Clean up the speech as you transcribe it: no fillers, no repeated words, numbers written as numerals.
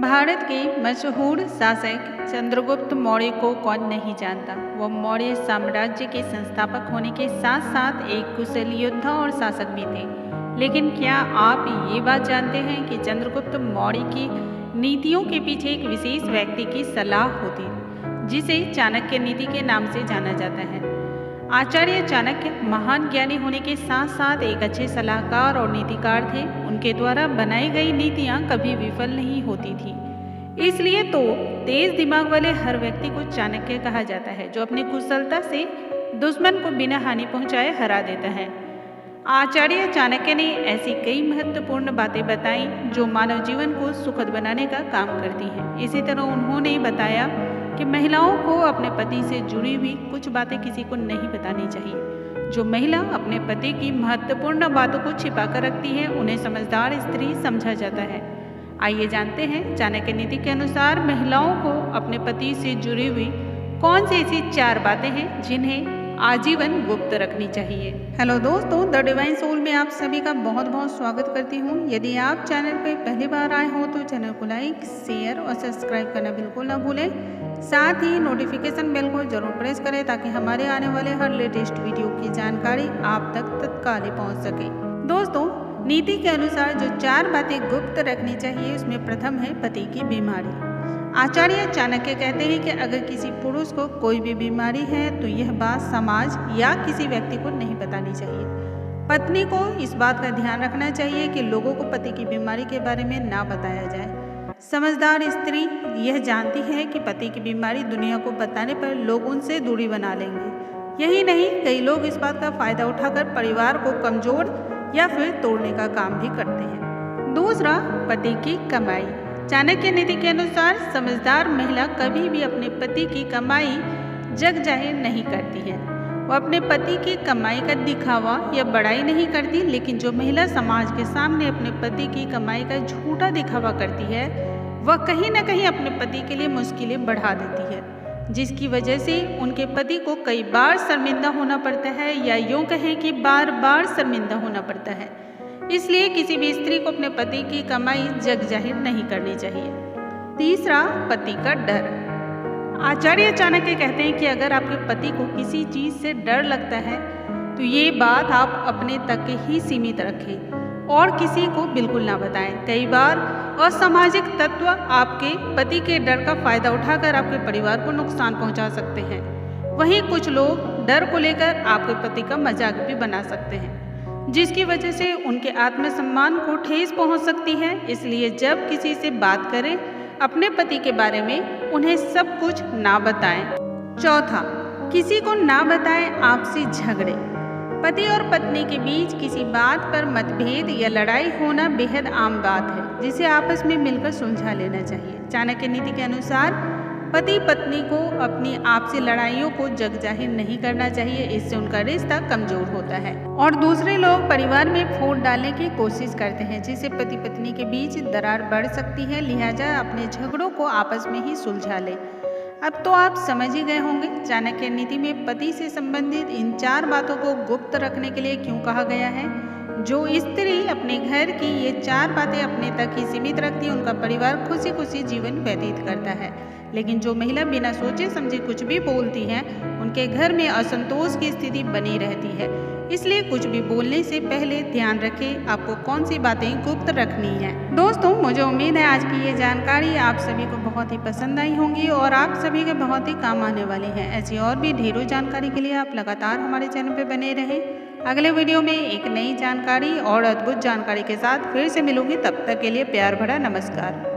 भारत के मशहूर शासक चंद्रगुप्त मौर्य को कौन नहीं जानता। वह मौर्य साम्राज्य के संस्थापक होने के साथ साथ एक कुशल योद्धा और शासक भी थे। लेकिन क्या आप ये बात जानते हैं कि चंद्रगुप्त मौर्य की नीतियों के पीछे एक विशेष व्यक्ति की सलाह होती, जिसे चाणक्य नीति के नाम से जाना जाता है। आचार्य चाणक्य महान ज्ञानी होने के साथ साथ एक अच्छे सलाहकार और नीतिकार थे। उनके द्वारा बनाई गई नीतियां कभी विफल नहीं होती थी। इसलिए तो तेज दिमाग वाले हर व्यक्ति को चाणक्य कहा जाता है, जो अपनी कुशलता से दुश्मन को बिना हानि पहुंचाए हरा देता है। आचार्य चाणक्य ने ऐसी कई महत्वपूर्ण बातें बताई जो मानव जीवन को सुखद बनाने का काम करती हैं। इसी तरह उन्होंने बताया कि महिलाओं को अपने पति से जुड़ी हुई कुछ बातें किसी को नहीं बतानी चाहिए। जो महिला अपने पति की महत्वपूर्ण बातों को छिपा कर रखती है, उन्हें समझदार स्त्री समझा जाता है। आइए जानते हैं चाणक्य नीति के अनुसार महिलाओं को अपने पति से जुड़ी हुई कौन सी ऐसी 4 बातें हैं जिन्हें आजीवन गुप्त रखनी चाहिए। हेलो दोस्तों, द डिवाइन सोल में आप सभी का बहुत बहुत स्वागत करती हूँ। यदि आप चैनल पर पहली बार आए हो तो चैनल को लाइक, शेयर और सब्सक्राइब करना बिल्कुल ना भूलें। साथ ही नोटिफिकेशन बेल को जरूर प्रेस करें ताकि हमारे आने वाले हर लेटेस्ट वीडियो की जानकारी आप तक तत्काल ही पहुँच सके। दोस्तों, नीति के अनुसार जो 4 बातें गुप्त रखनी चाहिए, उसमें प्रथम है पति की बीमारी। आचार्य चाणक्य कहते हैं कि अगर किसी पुरुष को कोई भी बीमारी है तो यह बात समाज या किसी व्यक्ति को नहीं बतानी चाहिए। पत्नी को इस बात का ध्यान रखना चाहिए कि लोगों को पति की बीमारी के बारे में ना बताया जाए। समझदार स्त्री यह जानती है कि पति की बीमारी दुनिया को बताने पर लोग उनसे दूरी बना लेंगे। यही नहीं, कई लोग इस बात का फायदा उठाकर परिवार को कमजोर या फिर तोड़ने का काम भी करते हैं। दूसरा, पति की कमाई। चाणक्य नीति के अनुसार समझदार महिला कभी भी अपने पति की कमाई जग जाहिर नहीं करती है। वह अपने पति की कमाई का दिखावा या बड़ाई नहीं करती, लेकिन जो महिला समाज के सामने अपने पति की कमाई का झूठा दिखावा करती है, वह कहीं ना कहीं अपने पति के लिए मुश्किलें बढ़ा देती है, जिसकी वजह से उनके पति को कई बार शर्मिंदा होना पड़ता है, या यूँ कहें कि बार बार शर्मिंदा होना पड़ता है। इसलिए किसी भी स्त्री को अपने पति की कमाई जग जाहिर नहीं करनी चाहिए। तीसरा, पति का डर। आचार्य चाणक्य कहते हैं कि अगर आपके पति को किसी चीज़ से डर लगता है तो ये बात आप अपने तक ही सीमित रखें और किसी को बिल्कुल ना बताएं। कई बार असामाजिक तत्व आपके पति के डर का फायदा उठाकर आपके परिवार को नुकसान पहुंचा सकते हैं। वहीं कुछ लोग डर को लेकर आपके पति का मजाक भी बना सकते हैं, जिसकी वजह से उनके आत्मसम्मान को ठेस पहुंच सकती है। इसलिए जब किसी से बात करें अपने पति के बारे में, उन्हें सब कुछ ना बताएं। चौथा, किसी को ना बताएं आपसी झगड़े। पति और पत्नी के बीच किसी बात पर मतभेद या लड़ाई होना बेहद आम बात है, जिसे आपस में मिलकर सुलझा लेना चाहिए। चाणक्य नीति के अनुसार पति पत्नी को अपनी आपसी लड़ाइयों को जग जाहिर नहीं करना चाहिए, इससे उनका रिश्ता कमजोर होता है और दूसरे लोग परिवार में फूट डालने की कोशिश करते हैं, जिससे पति पत्नी के बीच दरार बढ़ सकती है। लिहाजा अपने झगड़ों को आपस में ही सुलझा ले। अब तो आप समझ ही गए होंगे चाणक्य नीति में पति से संबंधित इन 4 बातों को गुप्त रखने के लिए क्यों कहा गया है। जो स्त्री अपने घर की ये 4 बातें अपने तक ही सीमित रखती है, उनका परिवार खुशी खुशी जीवन व्यतीत करता है। लेकिन जो महिला बिना सोचे समझे कुछ भी बोलती है, उनके घर में असंतोष की स्थिति बनी रहती है। इसलिए कुछ भी बोलने से पहले ध्यान रखें आपको कौन सी बातें गुप्त रखनी है। दोस्तों, मुझे उम्मीद है आज की ये जानकारी आप सभी को बहुत ही पसंद आई होंगी और आप सभी के बहुत ही काम आने वाली है। ऐसी और भी ढेरों जानकारी के लिए आप लगातार हमारे चैनल पर बने रहें। अगले वीडियो में एक नई जानकारी और अद्भुत जानकारी के साथ फिर से मिलूंगी। तब तक के लिए प्यार भरा नमस्कार।